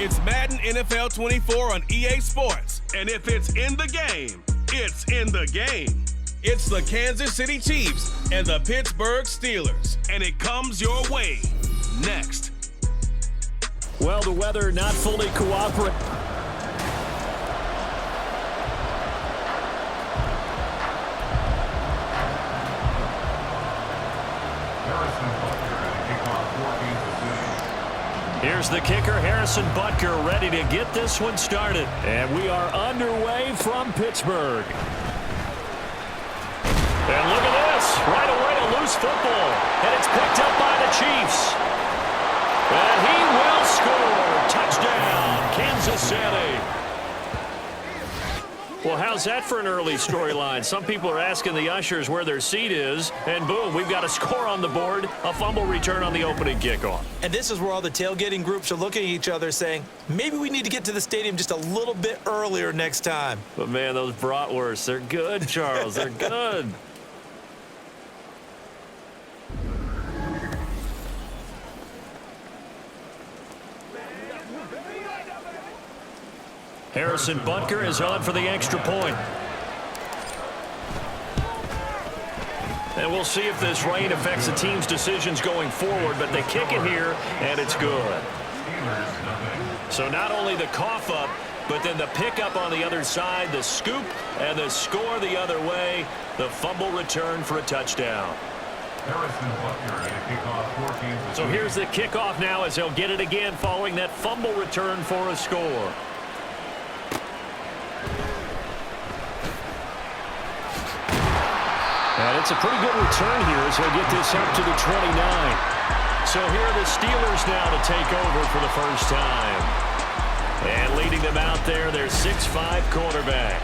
It's Madden NFL 24 on EA Sports. And if it's in the game, it's in the game. It's the Kansas City Chiefs and the Pittsburgh Steelers. And it comes your way next. Well, the weather not fully cooperating. Here's the kicker, Harrison Butker, ready to get this one started. And we are underway from Pittsburgh. And look at this. Right away, a loose football. And it's picked up by the Chiefs. And he will score. Touchdown, Kansas City. Well, how's that for an early storyline? Some people are asking the ushers where their seat is, and boom, we've got a score on the board, a fumble return on the opening kickoff. And this is where all the tailgating groups are looking at each other saying, maybe we need to get to the stadium just a little bit earlier next time. But, man, those bratwursts, they're good, Charles. They're good. Harrison Butker is on for the extra point. And we'll see if this rain affects the team's decisions going forward, but they kick it here, and it's good. So not only the cough up, but then the pickup on the other side, the scoop, and the score the other way, the fumble return for a touchdown. So here's the kickoff now as they'll get it again following that fumble return for a score. And it's a pretty good return here as they'll get this up to the 29. So here are the Steelers now to take over for the first time. And leading them out there, their 6'5" quarterback.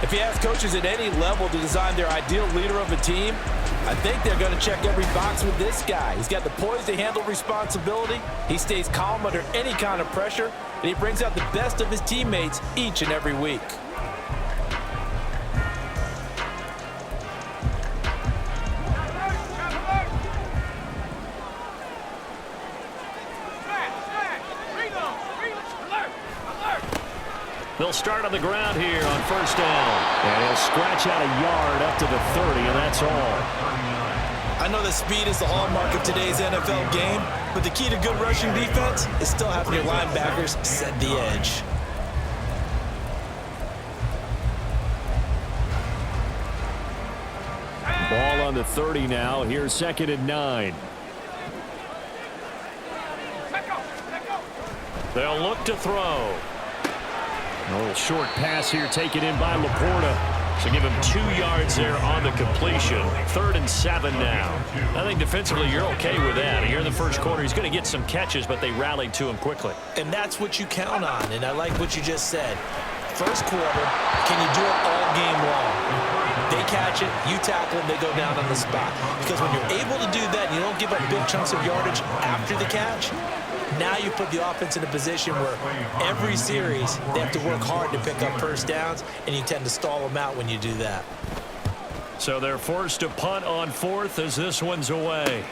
If you ask coaches at any level to design their ideal leader of a team, I think they're going to check every box with this guy. He's got the poise to handle responsibility. He stays calm under any kind of pressure, and he brings out the best of his teammates each and every week. They'll start on the ground here on first down. And he'll scratch out a yard up to the 30, and that's all. I know that speed is the hallmark of today's NFL game, but the key to good rushing defense is still having your linebackers set the edge. Ball on the 30 now. Here's 2nd and 9. They'll look to throw. A little short pass here taken in by Laporta. So give him 2 yards there on the completion. 3rd and 7 now. I think defensively you're okay with that. Here in the first quarter, he's going to get some catches, but they rallied to him quickly. And that's what you count on, and I like what you just said. First quarter, can you do it all game long? They catch it, you tackle them, they go down on the spot. Because when you're able to do that, you don't give up big chunks of yardage after the catch. Now you put the offense in a position where every series they have to work hard to pick up first downs, and you tend to stall them out when you do that. So they're forced to punt on 4th as this one's away.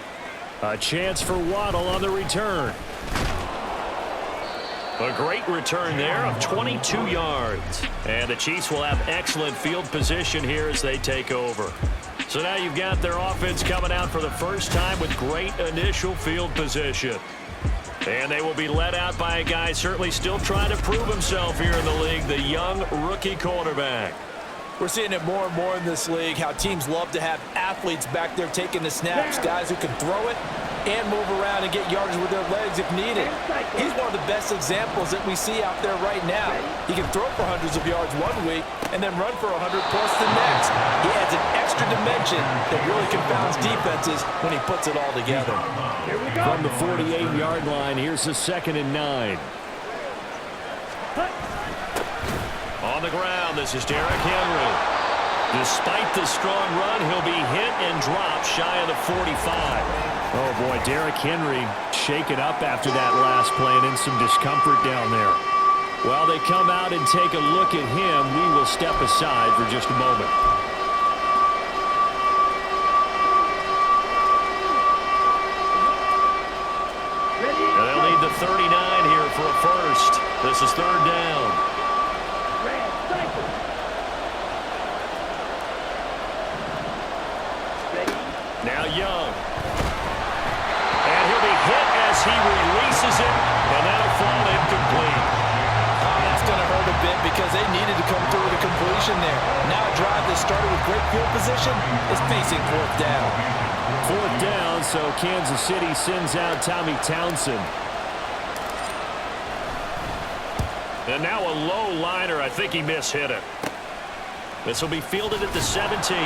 A chance for Waddle on the return. A great return there of 22 yards. And the Chiefs will have excellent field position here as they take over. So now you've got their offense coming out for the first time with great initial field position. And they will be led out by a guy certainly still trying to prove himself here in the league, the young rookie quarterback. We're seeing it more and more in this league, how teams love to have athletes back there taking the snaps, guys who can throw it and move around and get yardage with their legs if needed. He's one of the best examples that we see out there right now. He can throw for hundreds of yards one week and then run for 100 plus the next. He adds an extra dimension that really confounds defenses when he puts it all together. From the 48-yard line, here's the 2nd and 9. On the ground, this is Derrick Henry. Despite the strong run, he'll be hit and dropped shy of the 45. Oh, boy, Derrick Henry shaken up after that last play and in some discomfort down there. While they come out and take a look at him, we will step aside for just a moment. And they'll need the 39 here for a first. This is third down. Now Young. And he'll be hit as he releases it, and that'll fall incomplete. That's going to hurt a bit because they needed to come through with a completion there. Now a drive that started with great field position is facing fourth down. Fourth down, so Kansas City sends out Tommy Townsend. And now a low liner. I think he mishit it. This will be fielded at the 17.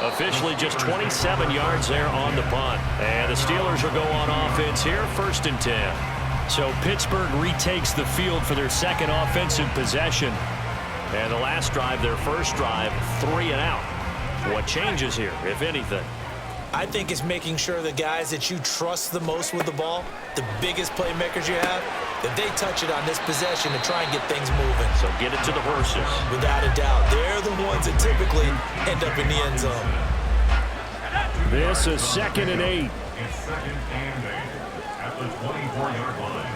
Officially just 27 yards there on the punt. And the Steelers will go on offense here, 1st and 10. So Pittsburgh retakes the field for their second offensive possession. And the last drive, their first drive, 3 and out. What changes here, if anything? I think it's making sure the guys that you trust the most with the ball, the biggest playmakers you have, that they touch it on this possession to try and get things moving. So get it to the horses. Without a doubt. They're the ones that typically end up in the end zone. This is 2nd and 8. It's 2nd and 8 at the 24-yard line.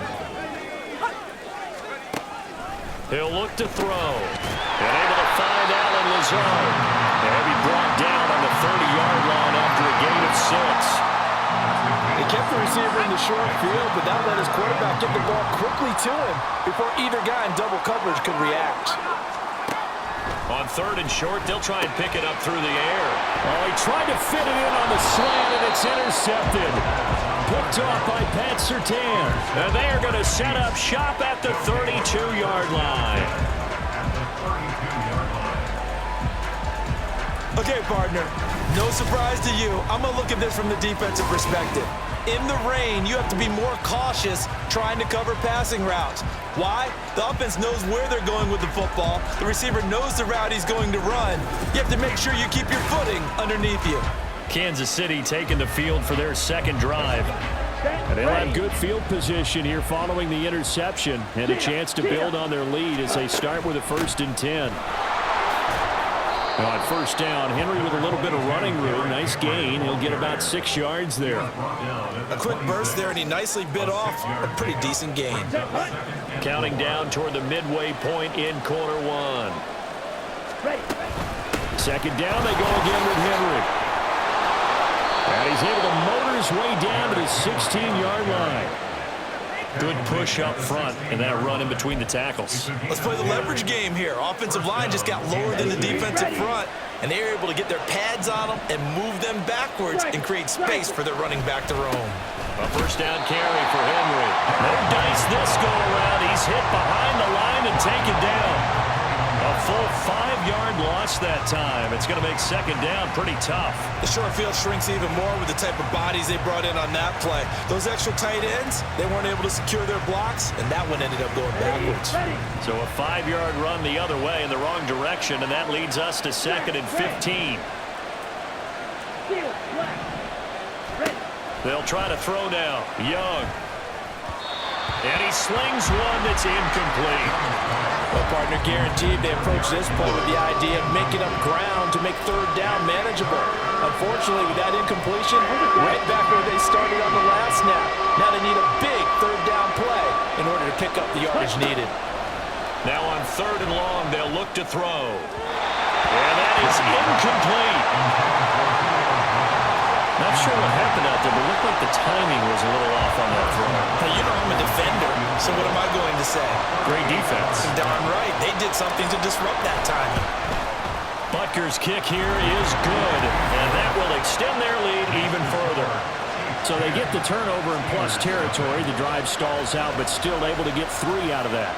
He'll look to throw. And able to find Allen Lazard. And he brought down on the 30-yard line after a gain of 6. He kept the receiver in the short field, but that let his quarterback get the ball quickly to him before either guy in double coverage could react. On 3rd and short, they'll try and pick it up through the air. Oh, he tried to fit it in on the slant, and it's intercepted. Picked off by Pat Surtain. And they are going to set up shop at the 32-yard line. Okay, partner, no surprise to you. I'm going to look at this from the defensive perspective. In the rain, you have to be more cautious trying to cover passing routes. Why? The offense knows where they're going with the football. The receiver knows the route he's going to run. You have to make sure you keep your footing underneath you. Kansas City taking the field for their second drive. And they'll have good field position here following the interception and a chance to build on their lead as they start with a 1st and 10. Now on 1st down, Henry with a little bit of running room. Nice gain. He'll get about 6 yards there. A quick burst there, and he nicely bit off a pretty decent gain. Counting down toward the midway point in quarter 1. 2nd down, they go again with Henry. And he's able to motor his way down to the 16-yard line. Good push up front and that run in between the tackles. Let's play the leverage game here. Offensive line just got lower than the defensive front, and they were able to get their pads on them and move them backwards and create space for their running back to roam. A 1st down carry for Henry. No dice this go around. He's hit behind the line and taken down. A full 5-yard loss that time. It's going to make 2nd down pretty tough. The short field shrinks even more with the type of bodies they brought in on that play. Those extra tight ends, they weren't able to secure their blocks, and that one ended up going backwards. So a 5-yard run the other way in the wrong direction, and that leads us to 2nd and 15. They'll try to throw now. Young. And he slings one that's incomplete. Well, partner, guaranteed they approach this play with the idea of making up ground to make 3rd down manageable. Unfortunately, with that incompletion, right back where they started on the last snap. Now they need a big 3rd down play in order to pick up the yardage needed. Now on 3rd and long, they'll look to throw. And that is incomplete. Not sure what happened out there, but it looked like the timing was a little off on that throw. Now, you know I'm a defender, so what am I going to say? Great defense. Darn right. They did something to disrupt that timing. Butker's kick here is good, and that will extend their lead even further. So they get the turnover in plus territory. The drive stalls out, but still able to get 3 out of that.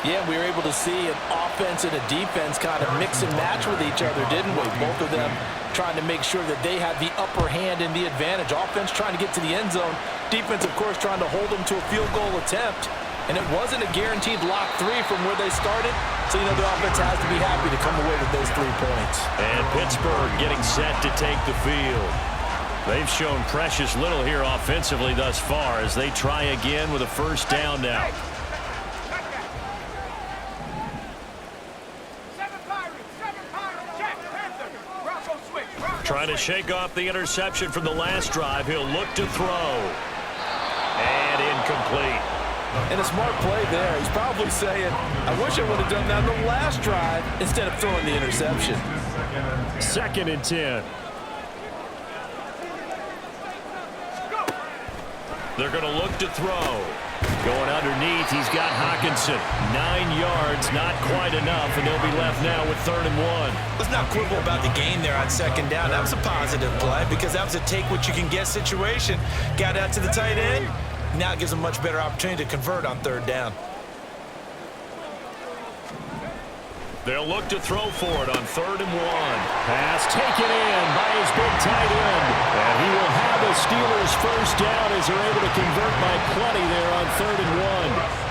Yeah, we were able to see an offense and a defense kind of mix and match with each other, didn't we? Both of them trying to make sure that they had the upper hand and the advantage. Offense trying to get to the end zone. Defense, of course, trying to hold them to a field goal attempt. And it wasn't a guaranteed lock 3 from where they started. So, the offense has to be happy to come away with those 3 points. And Pittsburgh getting set to take the field. They've shown precious little here offensively thus far as they try again with a 1st down now. Trying to shake off the interception from the last drive. He'll look to throw. And incomplete. And a smart play there. He's probably saying, I wish I would have done that on the last drive instead of throwing the interception. 2nd and 10. They're going to look to throw. Going underneath, he's got Hawkinson. 9 yards, not quite enough, and they'll be left now with 3rd and 1. Let's not quibble about the gain there on 2nd down. That was a positive play because that was a take-what-you-can-get situation. Got out to the tight end. Now it gives them a much better opportunity to convert on 3rd down. They'll look to throw for it on 3rd and 1. Pass taken in by his big tight end. And he will have a Steelers 1st down as they're able to convert by plenty there on 3rd and 1.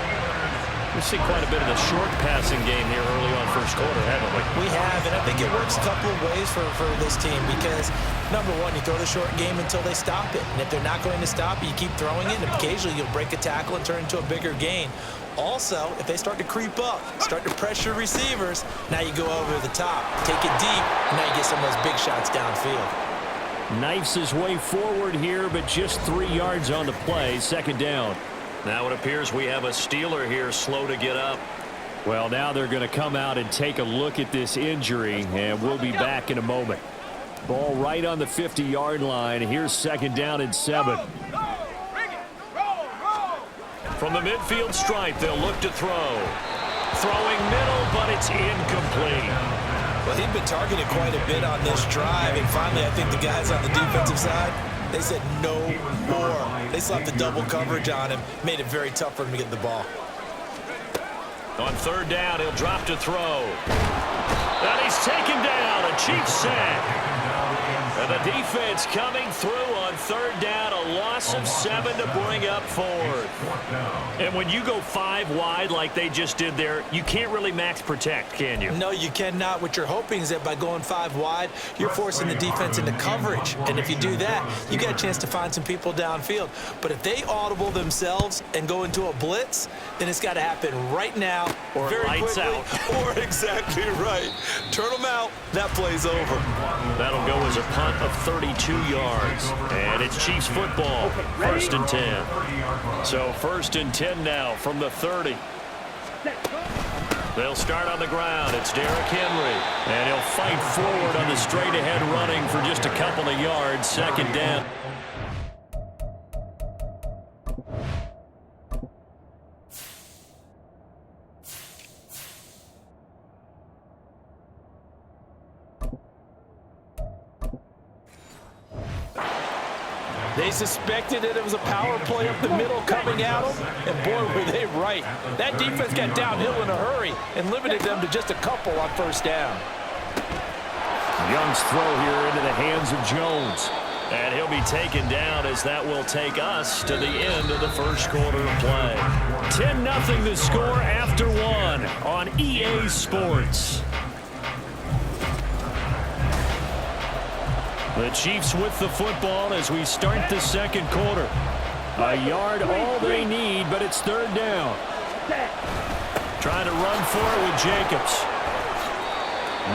We've seen quite a bit of the short passing game here early on 1st quarter, haven't we? We have, and I think it works a couple of ways for this team because, number one, you throw the short game until they stop it. And if they're not going to stop it, you keep throwing it, and occasionally you'll break a tackle and turn into a bigger gain. Also, if they start to creep up, start to pressure receivers, now you go over the top, take it deep, and now you get some of those big shots downfield. Knifes his way forward here, but just 3 yards on the play, 2nd down. Now it appears we have a Steeler here slow to get up. Well, now they're going to come out and take a look at this injury, and we'll be back in a moment. Ball right on the 50-yard line. Here's 2nd down and 7. From the midfield stripe, they'll look to throw. Throwing middle, but it's incomplete. Well, he'd been targeted quite a bit on this drive, and finally I think the guys on the defensive side, they said no more. They slapped the double coverage on him, made it very tough for him to get the ball. On 3rd down, he'll drop to throw. And he's taken down, a Chiefs sack. And the defense coming through on 3rd down, a loss of 7 to bring up 4th. And when you go 5 wide like they just did there, you can't really max protect, can you? No, you cannot. What you're hoping is that by going 5 wide, you're forcing the defense into coverage. And if you do that, you get a chance to find some people downfield. But if they audible themselves and go into a blitz, then it's got to happen right now, or very lights quickly, out. Or exactly right. Turn them out. That play's over. That'll go as a punt of 32 yards. And it's Chiefs football, 1st and 10. So 1st and 10 now from the 30. They'll start on the ground. It's Derrick Henry. And he'll fight forward on the straight-ahead running for just a couple of yards. 2nd down. They suspected that it was a power play up the middle coming at them, and boy, were they right. That defense got downhill in a hurry and limited them to just a couple on 1st down. Young's throw here into the hands of Jones. And he'll be taken down as that will take us to the end of the 1st quarter of play. 10-0 the score after 1 on EA Sports. The Chiefs with the football as we start the 2nd quarter. A yard all they need, but it's 3rd down. Trying to run for it with Jacobs.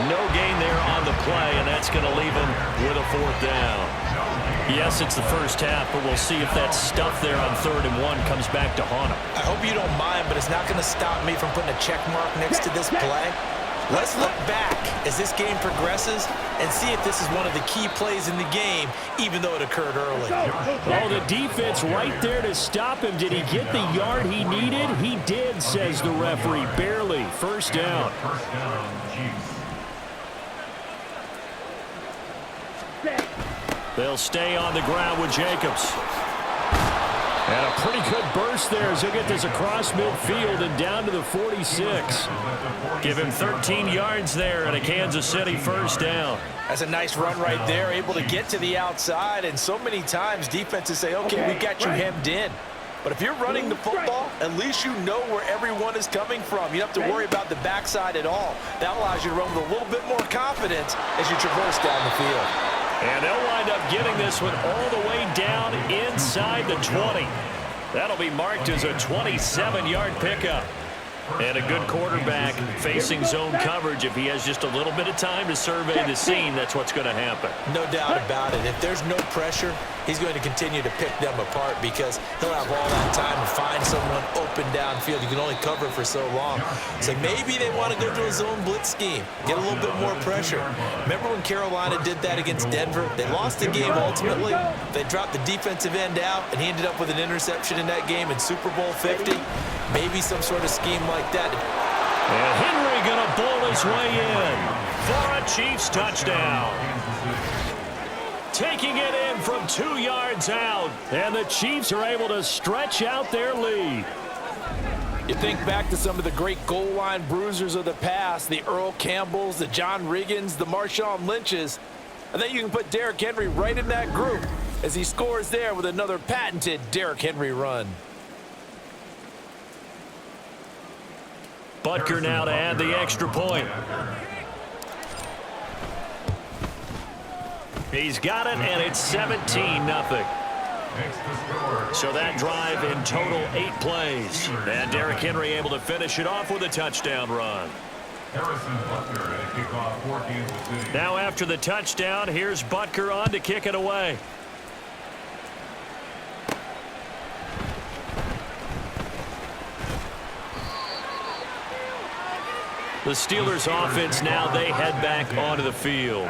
No gain there on the play, and that's going to leave him with a 4th down. Yes, it's the 1st half, but we'll see if that stuff there on 3rd and 1 comes back to haunt him. I hope you don't mind, but it's not going to stop me from putting a check mark next to this play. Let's look back as this game progresses and see if this is one of the key plays in the game, even though it occurred early. Oh, the defense right there to stop him. Did he get the yard he needed? He did, says the referee. Barely. 1st down. They'll stay on the ground with Jacobs. And a pretty good burst there as he'll get this across midfield and down to the 46. Give him 13 yards there and a Kansas City 1st down. That's a nice run right there, able to get to the outside. And so many times defenses say, okay, we got you hemmed in. But if you're running the football, at least you know where everyone is coming from. You don't have to worry about the backside at all. That allows you to run with a little bit more confidence as you traverse down the field. And they'll wind up getting this one all the way down inside the 20. That'll be marked as a 27-yard pickup. And a good quarterback facing zone coverage. If he has just a little bit of time to survey the scene, that's what's going to happen. No doubt about it. If there's no pressure, he's going to continue to pick them apart because he'll have all that time to find someone open downfield. You can only cover for so long. So maybe they want to go to a zone blitz scheme, get a little bit more pressure. Remember when Carolina did that against Denver? They lost the game ultimately. They dropped the defensive end out, and he ended up with an interception in that game in Super Bowl 50. Maybe some sort of scheme like that. And Henry going to bowl his way in for a Chiefs touchdown. Taking it in from 2 yards out, and the Chiefs are able to stretch out their lead. You think back to some of the great goal line bruisers of the past, the Earl Campbells, the John Riggins, the Marshawn Lynches. I think you can put Derrick Henry right in that group as he scores there with another patented Derrick Henry run. Butker now to add the extra point. He's got it, and it's 17-0. So that drive in total 8 plays. And Derrick Henry able to finish it off with a touchdown run. Now after the touchdown, here's Butker on to kick it away. The Steelers offense now, they head back onto the field.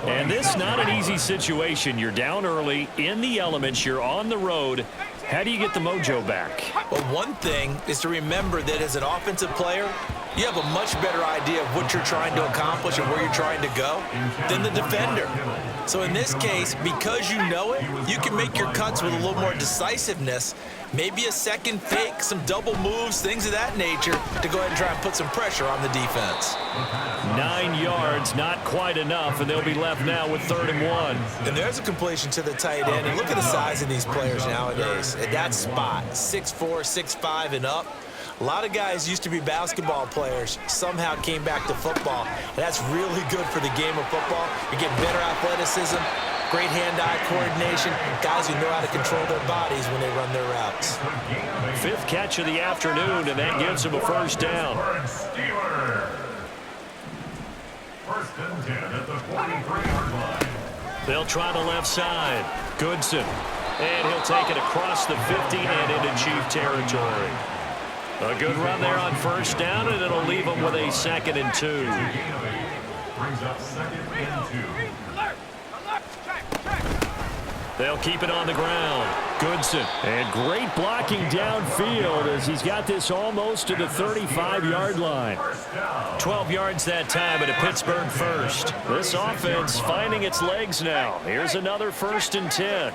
And this not an easy situation. You're down early, in the elements, you're on the road. How do you get the mojo back? Well, one thing is to remember that as an offensive player, you have a much better idea of what you're trying to accomplish and where you're trying to go than the defender. So in this case, because you know it, you can make your cuts with a little more decisiveness, maybe a second fake, some double moves, things of that nature to go ahead and try and put some pressure on the defense. 9 yards, not quite enough, and they'll be left now with 3rd and 1. And there's a completion to the tight end. And look at the size of these players nowadays. At that spot, 6'4", 6'5", and up. A lot of guys used to be basketball players, somehow came back to football. And that's really good for the game of football. You get better athleticism, great hand-eye coordination, guys who know how to control their bodies when they run their routes. 5th catch of the afternoon, and that gives him a first down. First and 10 at the 43-yard line. They'll try the left side. Goodson. And he'll take it across the 50 and into Chief territory. A good run there on first down, and it'll leave them with a 2nd and 2. Brings up 2nd and 2. They'll keep it on the ground. Goodson. And great blocking downfield as he's got this almost to the 35-yard line. 12 yards that time and a Pittsburgh first. This offense finding its legs now. Here's another 1st and 10.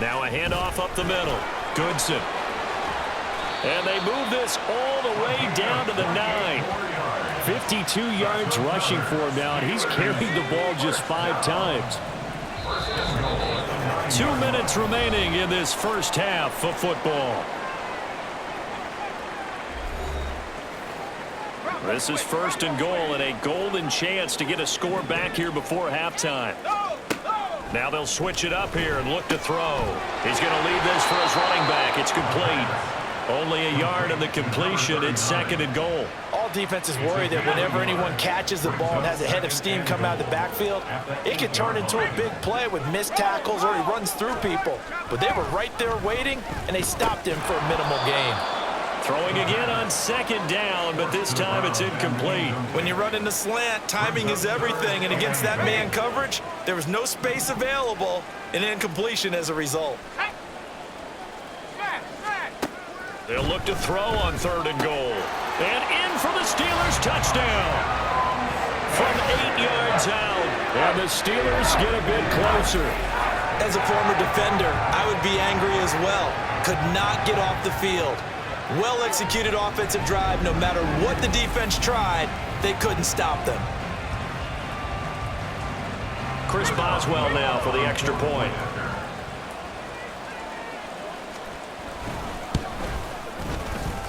Now a handoff up the middle. Goodson. And they move this all the way down to the 9. 52 yards rushing for him now, and he's carried the ball just 5 times. 2 minutes remaining in this first half of football. This is 1st and goal and a golden chance to get a score back here before halftime. Now they'll switch it up here and look to throw. He's going to leave this for his running back. It's complete. Only a yard in the completion. It's 2nd and goal. All defenses worry that whenever anyone catches the ball and has a head of steam come out of the backfield, it could turn into a big play with missed tackles or he runs through people. But they were right there waiting, and they stopped him for a minimal gain. Throwing again on 2nd down, but this time it's incomplete. When you run in the slant, timing is everything, and against that man coverage, there was no space available, and incompletion as a result. They'll look to throw on 3rd and goal. And in for the Steelers touchdown. From 8 yards out. And the Steelers get a bit closer. As a former defender, I would be angry as well. Could not get off the field. Well-executed offensive drive. No matter what the defense tried, they couldn't stop them. Chris Boswell now for the extra point.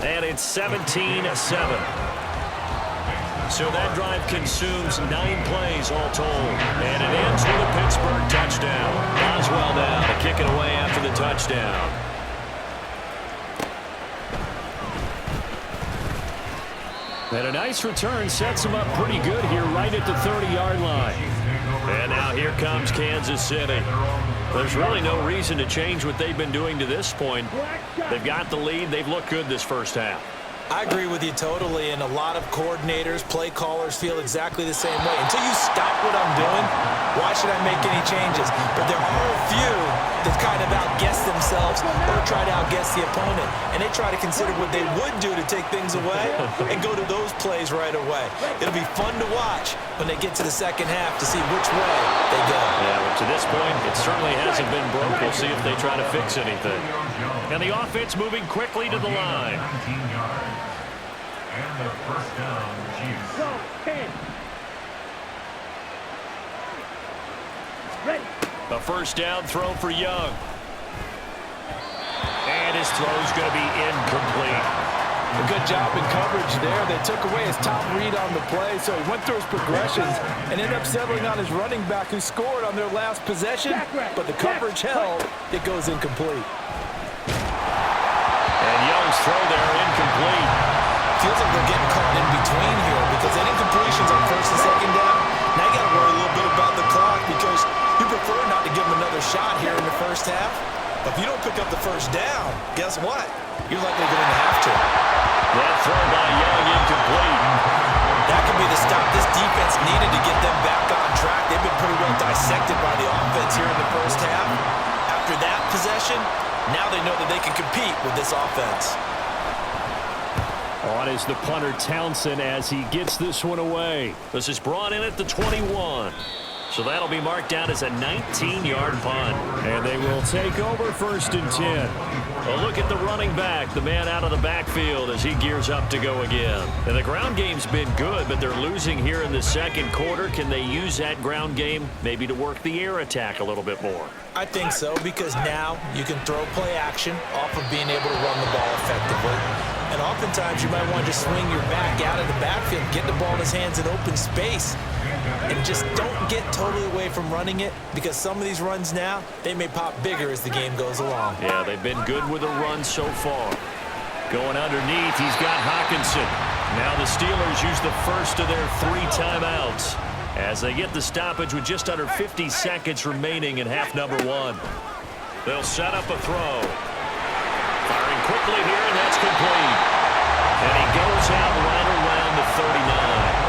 And it's 17-7. So that drive consumes 9 plays all told. And it ends with a Pittsburgh touchdown. Boswell now to kick it away after the touchdown. And a nice return sets him up pretty good here right at the 30-yard line. And now here comes Kansas City. There's really no reason to change what they've been doing to this point. They've got the lead. They've looked good this first half. I agree with you totally, and a lot of coordinators, play callers feel exactly the same way. Until you stop what I'm doing, why should I make any changes? But there are a few that kind of outguess themselves or try to outguess the opponent, and they try to consider what they would do to take things away and go to those plays right away. It'll be fun to watch when they get to the second half to see which way they go. Yeah, but to this point, it certainly hasn't been broke. We'll see if they try to fix anything. And the offense moving quickly to the line. 19 yards. And the first down, Chiefs. A first down throw for Young. And his throw's going to be incomplete. A good job in coverage there. They took away his top read on the play, so he went through his progressions and ended up settling on his running back who scored on their last possession, but the coverage held. It goes incomplete. And Young's throw there incomplete. Feels like they're getting caught in between here because any incompletions on first and second down, now you got to worry a little bit about the clock because you prefer not to give them another shot here in the first half. But if you don't pick up the first down, guess what? You're likely going to have to. That throw by Young incomplete. That could be the stop this defense needed to get them back on track. They've been pretty well dissected by the offense here in the first half. After that possession, now they know that they can compete with this offense. On is the punter Townsend as he gets this one away. This is brought in at the 21. So that'll be marked down as a 19-yard punt. And they will take over first and 10. A look at the running back, the man out of the backfield as he gears up to go again. And the ground game's been good, but they're losing here in the second quarter. Can they use that ground game maybe to work the air attack a little bit more? I think so, because now you can throw play action off of being able to run the ball effectively. And oftentimes you might want to just swing your back out of the backfield, get the ball in his hands in open space, and just don't get totally away from running it, because some of these runs now, they may pop bigger as the game goes along. Yeah, they've been good with the run so far. Going underneath, he's got Hawkinson. Now the Steelers use the first of their 3 timeouts as they get the stoppage with just under 50 seconds remaining in half number 1. They'll set up a throw. Firing quickly here, and that's complete. And he goes out right around the 39.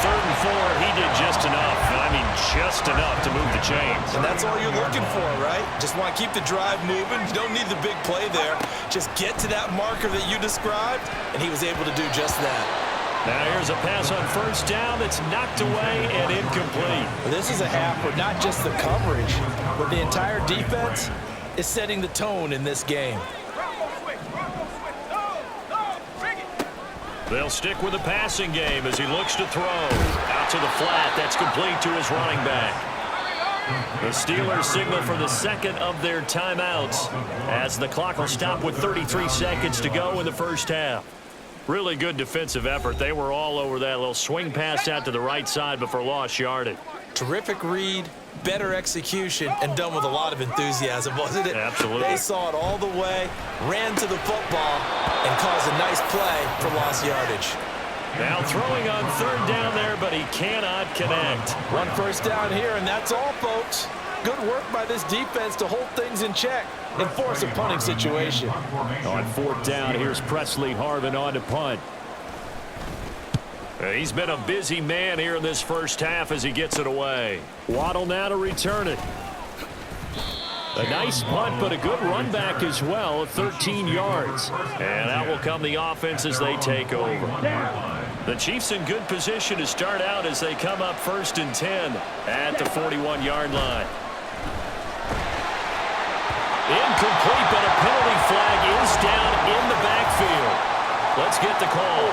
3rd and 4, he did just enough. I mean, just enough to move the chains. And that's all you're looking for, right? Just want to keep the drive moving. You don't need the big play there. Just get to that marker that you described, and he was able to do just that. Now here's a pass on first down that's knocked away and incomplete. This is a half where not just the coverage, but the entire defense is setting the tone in this game. They'll stick with the passing game as he looks to throw. Out to the flat. That's complete to his running back. The Steelers signal for the second of their timeouts as the clock will stop with 33 seconds to go in the first half. Really good defensive effort. They were all over that little swing pass out to the right side before lost yardage. Terrific read, better execution, and done with a lot of enthusiasm, wasn't it? Absolutely. They saw it all the way, ran to the football, and caused a nice play for lost yardage. Now throwing on 3rd down there, but he cannot connect. 1 first down here, and that's all, folks. Good work by this defense to hold things in check and force a punting situation. On 4th down, here's Presley Harvin on to punt. He's been a busy man here in this first half as he gets it away. Waddle now to return it. A nice punt, but a good run back as well at 13 yards. And out will come the offense as they take over. The Chiefs in good position to start out as they come up 1st and 10 at the 41-yard line. Incomplete, but a penalty flag is down in the backfield. Let's get the call.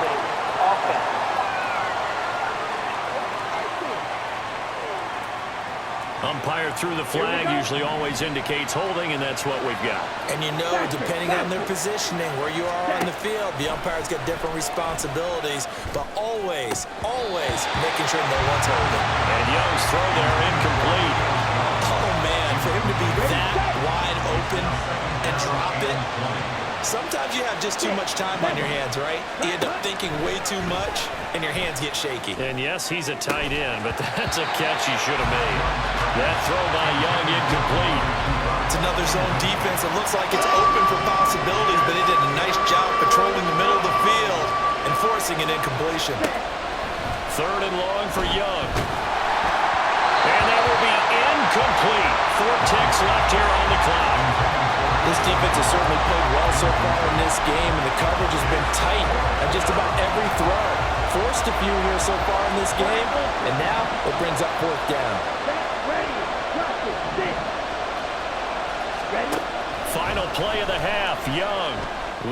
Umpire threw the flag, usually always indicates holding, and that's what we've got. And you know, depending on their positioning, where you are on the field, the umpire's got different responsibilities, but always, always making sure no one's holding. And Young's throw there incomplete. Oh, man, for him to be that wide open and drop it. Sometimes you have just too much time on your hands, right? You end up thinking way too much, and your hands get shaky. And yes, he's a tight end, but that's a catch he should have made. That throw by Young incomplete. It's another zone defense. It looks like it's open for possibilities, but it did a nice job patrolling the middle of the field and forcing an incompletion. 3rd and long for Young. And that will be incomplete. 4 ticks left here on the clock. This defense has certainly played well so far in this game, and the coverage has been tight on just about every throw. Forced a few here so far in this game, and now it brings up 4th down. Final play of the half. Young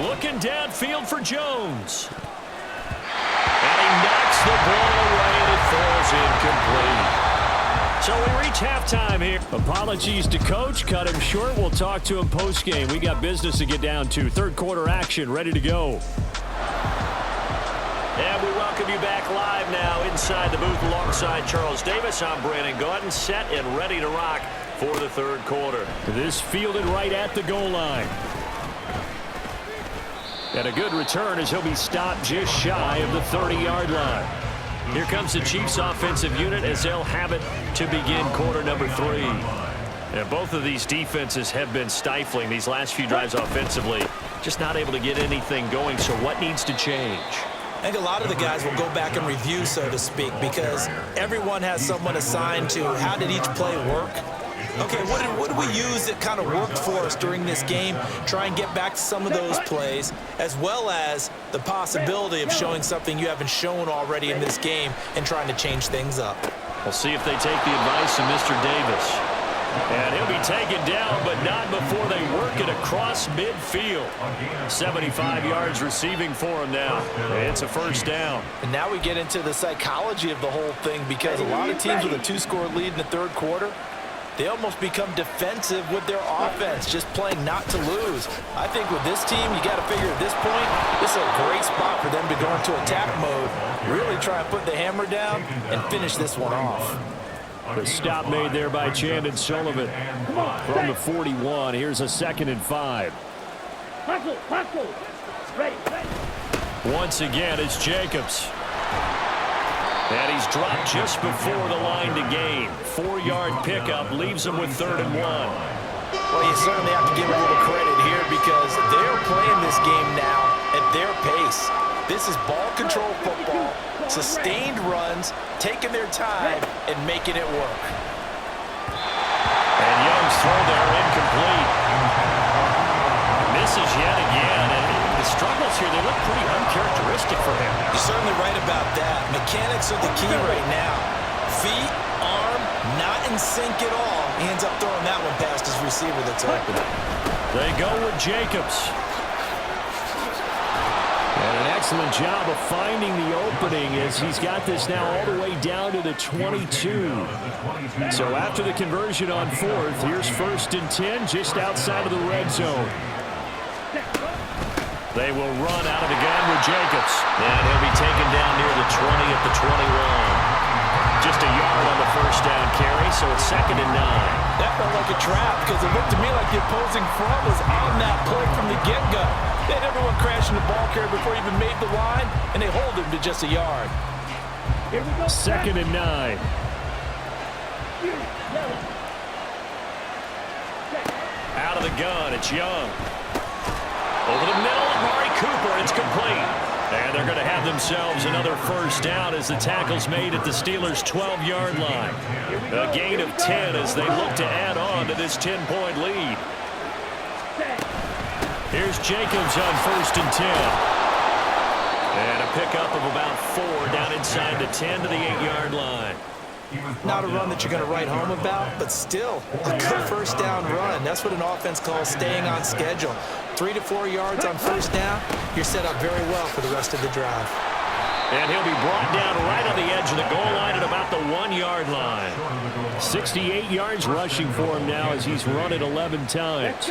looking downfield for Jones. And he knocks the ball away, and it falls incomplete. So we reach halftime here. Apologies to Coach. Cut him short. We'll talk to him post-game. We got business to get down to. 3rd quarter action ready to go. And we welcome you back live now inside the booth alongside Charles Davis. I'm Brandon Gordon, set and ready to rock for the 3rd quarter. This fielded right at the goal line. And a good return as he'll be stopped just shy of the 30-yard line. Here comes the Chiefs offensive unit as they'll have it to begin quarter number 3. And both of these defenses have been stifling these last few drives offensively. Just not able to get anything going, so what needs to change? I think a lot of the guys will go back and review, so to speak, because everyone has someone assigned to how did each play work. Okay, what did we use that kind of worked for us during this game? Try and get back to some of those plays, as well as the possibility of showing something you haven't shown already in this game and trying to change things up. We'll see if they take the advice of Mr. Davis. And he'll be taken down, but not before they work it across midfield. 75 yards receiving for him now. It's a 1st down. And now we get into the psychology of the whole thing, because a lot of teams with a 2-score lead in the 3rd quarter, they almost become defensive with their offense, just playing not to lose. I think with this team, you got to figure at this point, this is a great spot for them to go into attack mode, really try and put the hammer down and finish this one off. The stop made there by Chandon Sullivan from the 41. Here's a 2nd and 5. Once again, it's Jacobs. And he's dropped just before the line to gain. 4-yard pickup leaves him with 3rd and 1. Well, you certainly have to give a little credit here, because they're playing this game now at their pace. This is ball control football, sustained runs, taking their time and making it work. And Young's throw there incomplete. Misses yet again, and the struggles here, they look pretty uncharacteristic for him. You're certainly right about that. Mechanics are the key right now. Feet, arm, not in sync at all. He ends up throwing that one past his receiver that's open. They go with Jacobs. And an excellent job of finding the opening as he's got this now all the way down to the 22. So after the conversion on 4th, here's 1st and 10 just outside of the red zone. They will run out of the gun with Jacobs. And he'll be taken down near the 20 at the 21. Just a yard on the 1st down carry, so it's 2nd and 9. That felt like a trap, because it looked to me like the opposing front was on that play from the get-go. They had everyone crashing the ball carrier before he even made the line, and they hold him to just a yard. Here we go. 2nd and 9. Out of the gun, it's Young. Over the middle, Amari Cooper, it's complete. And they're going to have themselves another 1st down as the tackle's made at the Steelers' 12-yard line. A gain of 10 as they look to add on to this 10-point lead. Here's Jacobs on 1st and 10. And a pickup of about 4 down inside the 10 to the 8-yard line. Not a run that you're going to write home about, but still a good 1st down run. That's what an offense calls staying on schedule. 3 to 4 yards on 1st down, you're set up very well for the rest of the drive. And he'll be brought down right on the edge of the goal line at about the 1-yard line. 68 yards rushing for him now as he's run it 11 times.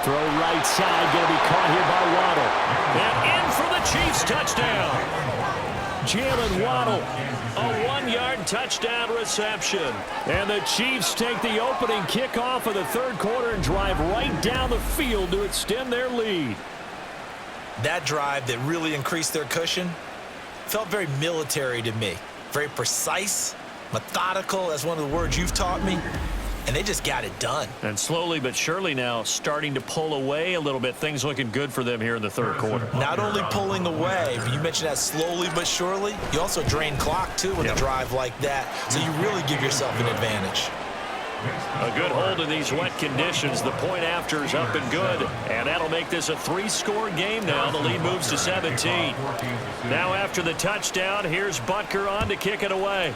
Throw right side, going to be caught here by Waddle. And in for the Chiefs touchdown. Jalen Waddle. A 1-yard touchdown reception. And the Chiefs take the opening kickoff of the third quarter and drive right down the field to extend their lead. That drive that really increased their cushion felt very military to me. Very precise, methodical. That's one of the words you've taught me. And they just got it done. And slowly but surely now starting to pull away a little bit. Things looking good for them here in the third quarter. Not only pulling away, but you mentioned that slowly but surely. You also drain clock, too, with a drive like that. So you really give yourself an advantage. A good hold in these wet conditions. The point after is up and good. And that'll make this a 3-score game now. The lead moves to 17. Now after the touchdown, here's Butker on to kick it away.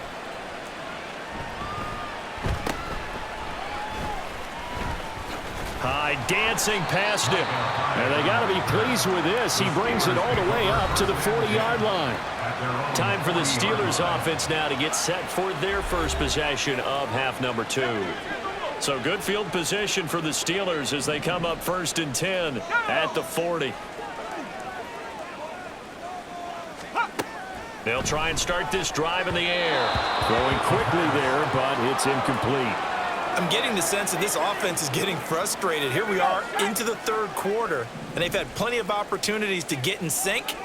High dancing past him. And they got to be pleased with this. He brings it all the way up to the 40-yard line. Time for the Steelers offense now to get set for their first possession of half number 2. So good field position for the Steelers as they come up 1st and 10 at the 40. They'll try and start this drive in the air. Going quickly there, but it's incomplete. I'm getting the sense that this offense is getting frustrated. Here we are into the third quarter, and they've had plenty of opportunities to get in sync.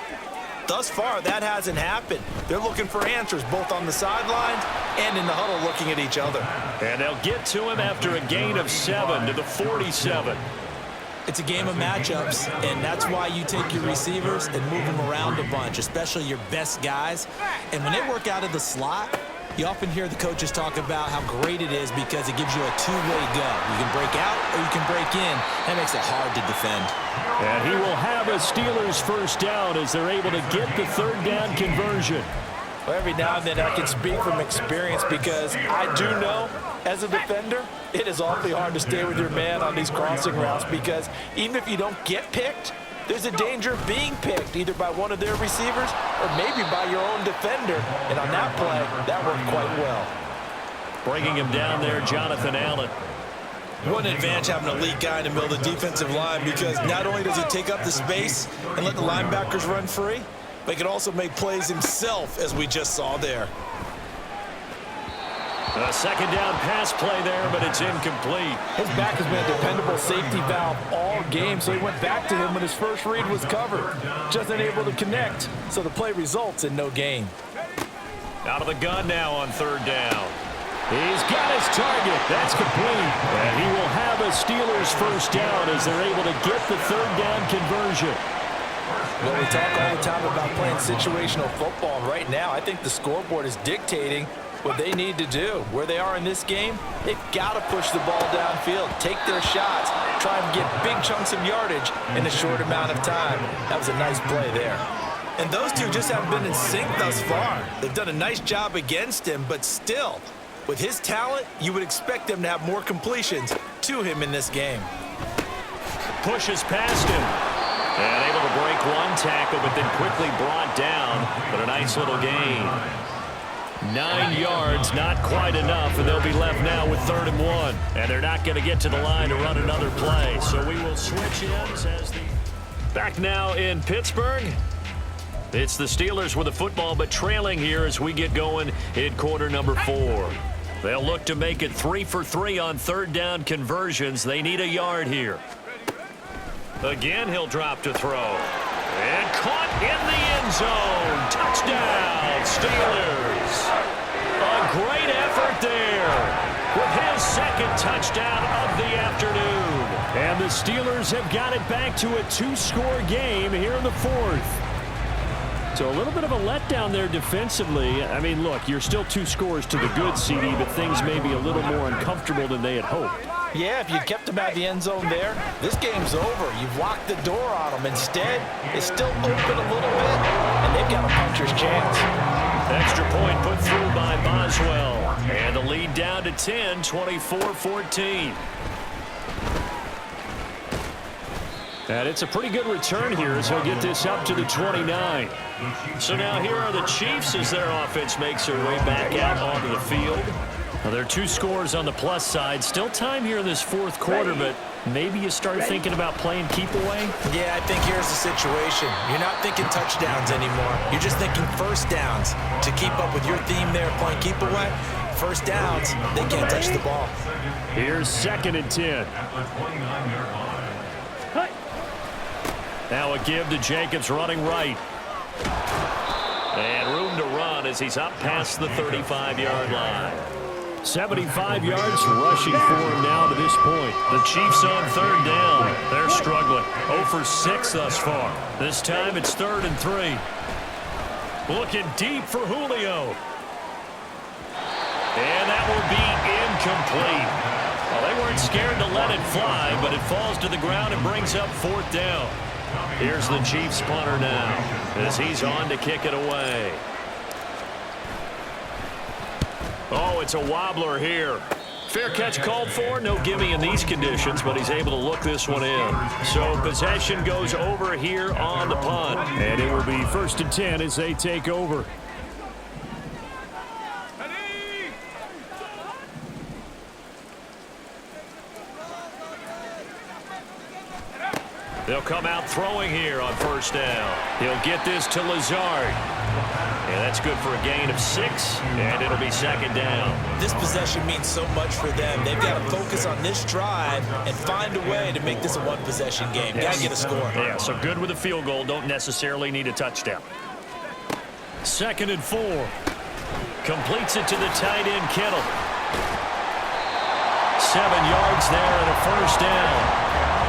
Thus far, that hasn't happened. They're looking for answers both on the sidelines and in the huddle looking at each other. And they'll get to him after a gain of 7 to the 47. It's a game of matchups, and that's why you take your receivers and move them around a bunch, especially your best guys. And when they work out of the slot, you often hear the coaches talk about how great it is because it gives you a two-way go. You can break out or you can break in. That makes it hard to defend. And he will have a Steelers first down as they're able to get the third down conversion. Well, every now and then I can speak from experience because I do know, as a defender, it is awfully hard to stay with your man on these crossing routes because even if you don't get picked, there's a danger of being picked either by one of their receivers or maybe by your own defender. And on that play, that worked quite well. Bringing him down there, Jonathan Allen. What an advantage having an elite guy in the middle of the defensive line because not only does he take up the space and let the linebackers run free, but he can also make plays himself, as we just saw there. A second down pass play there, but it's incomplete. His back has been a dependable safety valve all game, so he went back to him when his first read was covered. Just unable to connect, so the play results in no gain. Out of the gun now on third down. He's got his target. That's complete. And he will have a Steelers first down as they're able to get the third down conversion. Well, we talk all the time about playing situational football. Right now, I think the scoreboard is dictating what they need to do. Where they are in this game, they've got to push the ball downfield, take their shots, try and get big chunks of yardage in a short amount of time. That was a nice play there. And those two just haven't been in sync thus far. They've done a nice job against him, but still, with his talent, you would expect them to have more completions to him in this game. Pushes past him. And able to break one tackle, but then quickly brought down. But a nice little gain. 9 yards, not quite enough, and they'll be left now with 3rd and 1. And they're not going to get to the line to run another play. So we will switch ends as the... Back now in Pittsburgh. It's the Steelers with the football, but trailing here as we get going in quarter number 4. They'll look to make it 3 for 3 on third down conversions. They need a yard here. Again, he'll drop to throw. And caught in the end zone. Touchdown, Steelers. A great effort there with his second touchdown of the afternoon. And the Steelers have got it back to a 2-score game here in the 4th. So a little bit of a letdown there defensively. I mean, look, you're still 2 scores to the good, CD, but things may be a little more uncomfortable than they had hoped. Yeah, if you kept them out of the end zone there, this game's over. You've locked the door on them. Instead, it's still open a little bit, and they've got a puncher's chance. Extra point put through by Boswell. And the lead down to 10, 24-14. And it's a pretty good return here as he'll get this up to the 29. So now here are the Chiefs as their offense makes their way back out onto the field. Well, there are 2 scores on the plus side. Still time here in this fourth quarter, but maybe you start thinking about playing keep away? Yeah, I think here's the situation. You're not thinking touchdowns anymore. You're just thinking first downs. To keep up with your theme there, playing keep away, first downs, they can't touch the ball. Here's 2nd and 10. Now a give to Jacobs running right. And room to run as he's up past the 35-yard line. 75 yards rushing for him now to this point. The Chiefs on 3rd down. They're struggling. 0 for 6 thus far. This time it's 3rd and 3. Looking deep for Julio. And that will be incomplete. Well, they weren't scared to let it fly, but it falls to the ground and brings up 4th down. Here's the Chiefs punter now as he's on to kick it away. Oh, it's a wobbler here. Fair catch called for. No gimme in these conditions, but he's able to look this one in. So possession goes over here on the punt. And it will be 1st and 10 as they take over. They'll come out throwing here on 1st down. He'll get this to Lazard. And that's good for a gain of 6, and it'll be 2nd down. This possession means so much for them. They've got to focus on this drive and find a way to make this a one-possession game. Got to get a score. Yeah, so good with a field goal. Don't necessarily need a touchdown. 2nd and 4. Completes it to the tight end, Kittle. 7 yards there and a 1st down.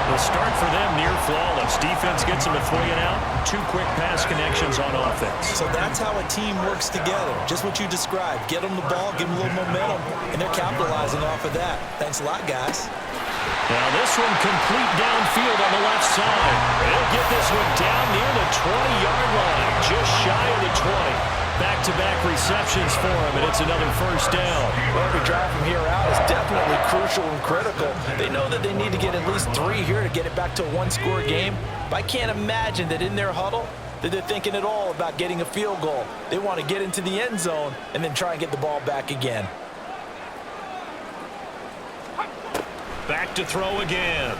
The start for them near flawless. Defense gets them a 3 and out. 2 quick pass connections on offense. So that's how a team works together. Just what you described. Get them the ball, give them a little momentum, and they're capitalizing off of that. Thanks a lot, guys. Now this one complete downfield on the left side. They'll get this one down near the 20-yard line, just shy of the 20. Back-to-back receptions for him, and it's another 1st down. Well, every drive from here out is definitely crucial and critical. They know that they need to get at least 3 here to get it back to a one-score game. But I can't imagine that in their huddle that they're thinking at all about getting a field goal. They want to get into the end zone and then try and get the ball back again. Back to throw again.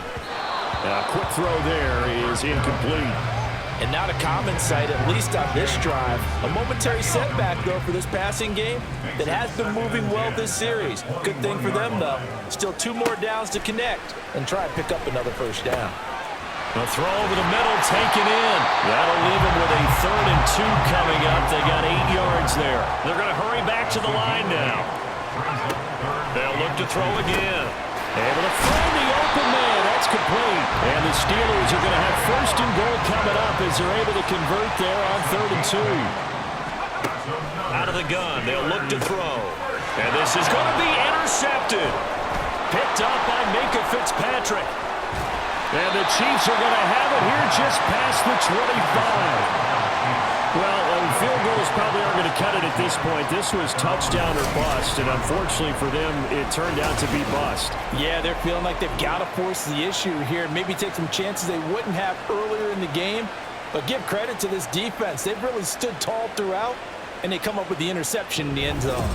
A quick throw there is incomplete. And not a common sight, at least on this drive. A momentary setback, though, for this passing game that has been moving well this series. Good thing for them, though. Still 2 more downs to connect and try and pick up another 1st down. A throw over the middle, taken in. That'll leave them with a 3rd and 2 coming up. They got 8 yards there. They're going to hurry back to the line now. They'll look to throw again. Able to find the open man. That's complete. And the Steelers are going to have 1st and goal coming up as they're able to convert there on 3rd and 2. Out of the gun. They'll look to throw. And this is going to be intercepted. Picked up by Minka Fitzpatrick. And the Chiefs are going to have it here just past the 25. Well, field goals probably aren't going to cut it at this point. This was touchdown or bust, and unfortunately for them, it turned out to be bust. Yeah, they're feeling like they've got to force the issue here. Maybe take some chances they wouldn't have earlier in the game. But give credit to this defense. They've really stood tall throughout, and they come up with the interception in the end zone.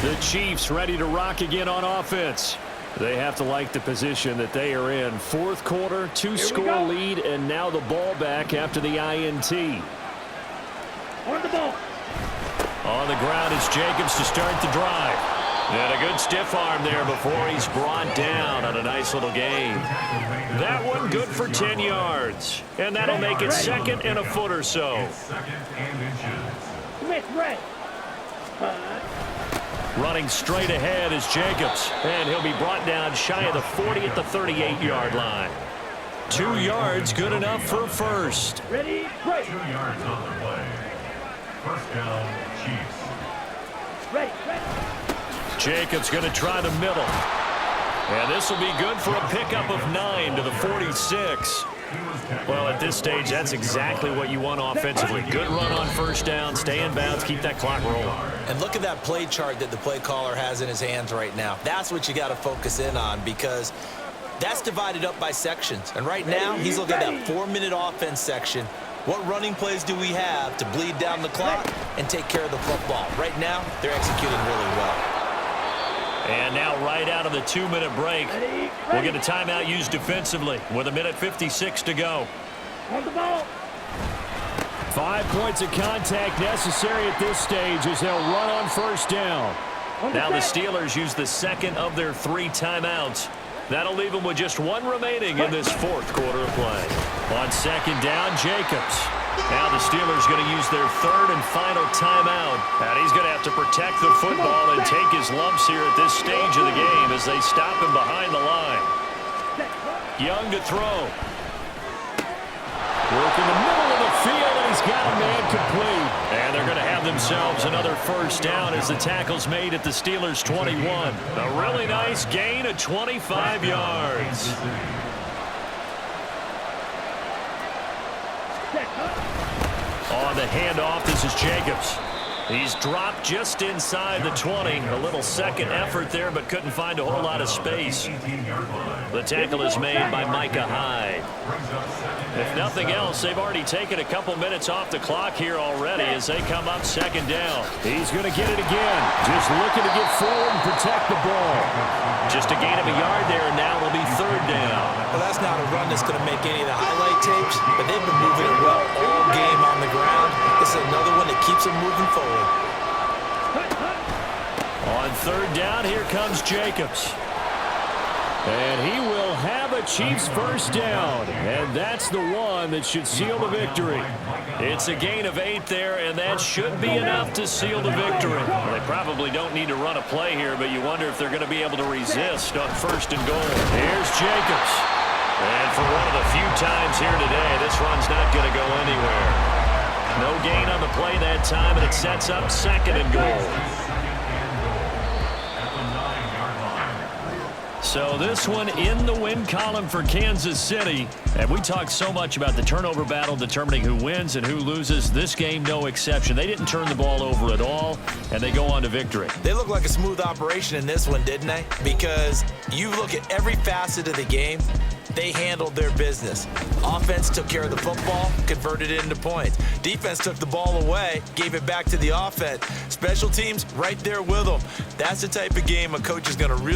The Chiefs ready to rock again on offense. They have to like the position that they are in. 4th quarter, 2-score lead, and now the ball back after the INT. On the ball. On the ground is Jacobs to start the drive. And a good stiff arm there before he's brought down on a nice little gain. That one good for 10 yards. And that'll make it 2nd and a foot or so. Running straight ahead is Jacobs. And he'll be brought down shy of the 40 at the 38-yard line. 2 yards, good enough for a 1st. Ready, break. 2 yards on the play. 1st down, Chiefs. Ready. Jacobs going to try the middle. And this will be good for a pickup of 9 to the 46. Well, at this stage, that's exactly what you want offensively. Good run on 1st down, stay in bounds, keep that clock rolling. And look at that play chart that the play caller has in his hands right now. That's what you got to focus in on, because that's divided up by sections. And right now, he's looking at that 4-minute offense section. What running plays do we have to bleed down the clock and take care of the football? Right now, they're executing really well. And now right out of the 2-minute break, Ready, we'll get a timeout used defensively with 1:56 to go. on the ball. 5 points of contact necessary at this stage as they'll run on first down. Now the Steelers use the second of their 3 timeouts. That'll leave them with just 1 remaining in this 4th quarter of play. On second down, Jacobs. Now the Steelers going to use their 3rd and final timeout. And he's going to have to protect the football and take his lumps here at this stage of the game as they stop him behind the line. Young to throw. Work in the middle of the field, and he's got a man complete. And they're going to have themselves another first down as the tackle's made at the Steelers' 21. A really nice gain of 25 yards. On the handoff, this is Jacobs. He's dropped just inside the 20. A little second effort there, but couldn't find a whole lot of space. The tackle is made by Micah Hyde. If nothing else, they've already taken a couple minutes off the clock here already as they come up second down. He's going to get it again. Just looking to get forward and protect the ball. Just a gain of a yard there, and now it'll be 3rd down. Well, that's not a run that's going to make any of the highlight tapes, but they've been moving it well all game on the ground. This is another one that keeps them moving forward. On 3rd down, here comes Jacobs. And he will have a Chiefs first down. And that's the one that should seal the victory. It's a gain of 8 there, and that should be enough to seal the victory. Well, they probably don't need to run a play here, but you wonder if they're going to be able to resist on 1st and goal. Here's Jacobs. And for one of the few times here today, this run's not going to go anywhere. No gain on the play that time, and it sets up 2nd and goal. So this one in the win column for Kansas City. And we talked so much about the turnover battle determining who wins and who loses. This game, no exception. They didn't turn the ball over at all, and they go on to victory. They look like a smooth operation in this one, didn't they? Because you look at every facet of the game, they handled their business. Offense took care of the football, converted it into points. Defense took the ball away, gave it back to the offense. Special teams right there with them. That's the type of game a coach is going to really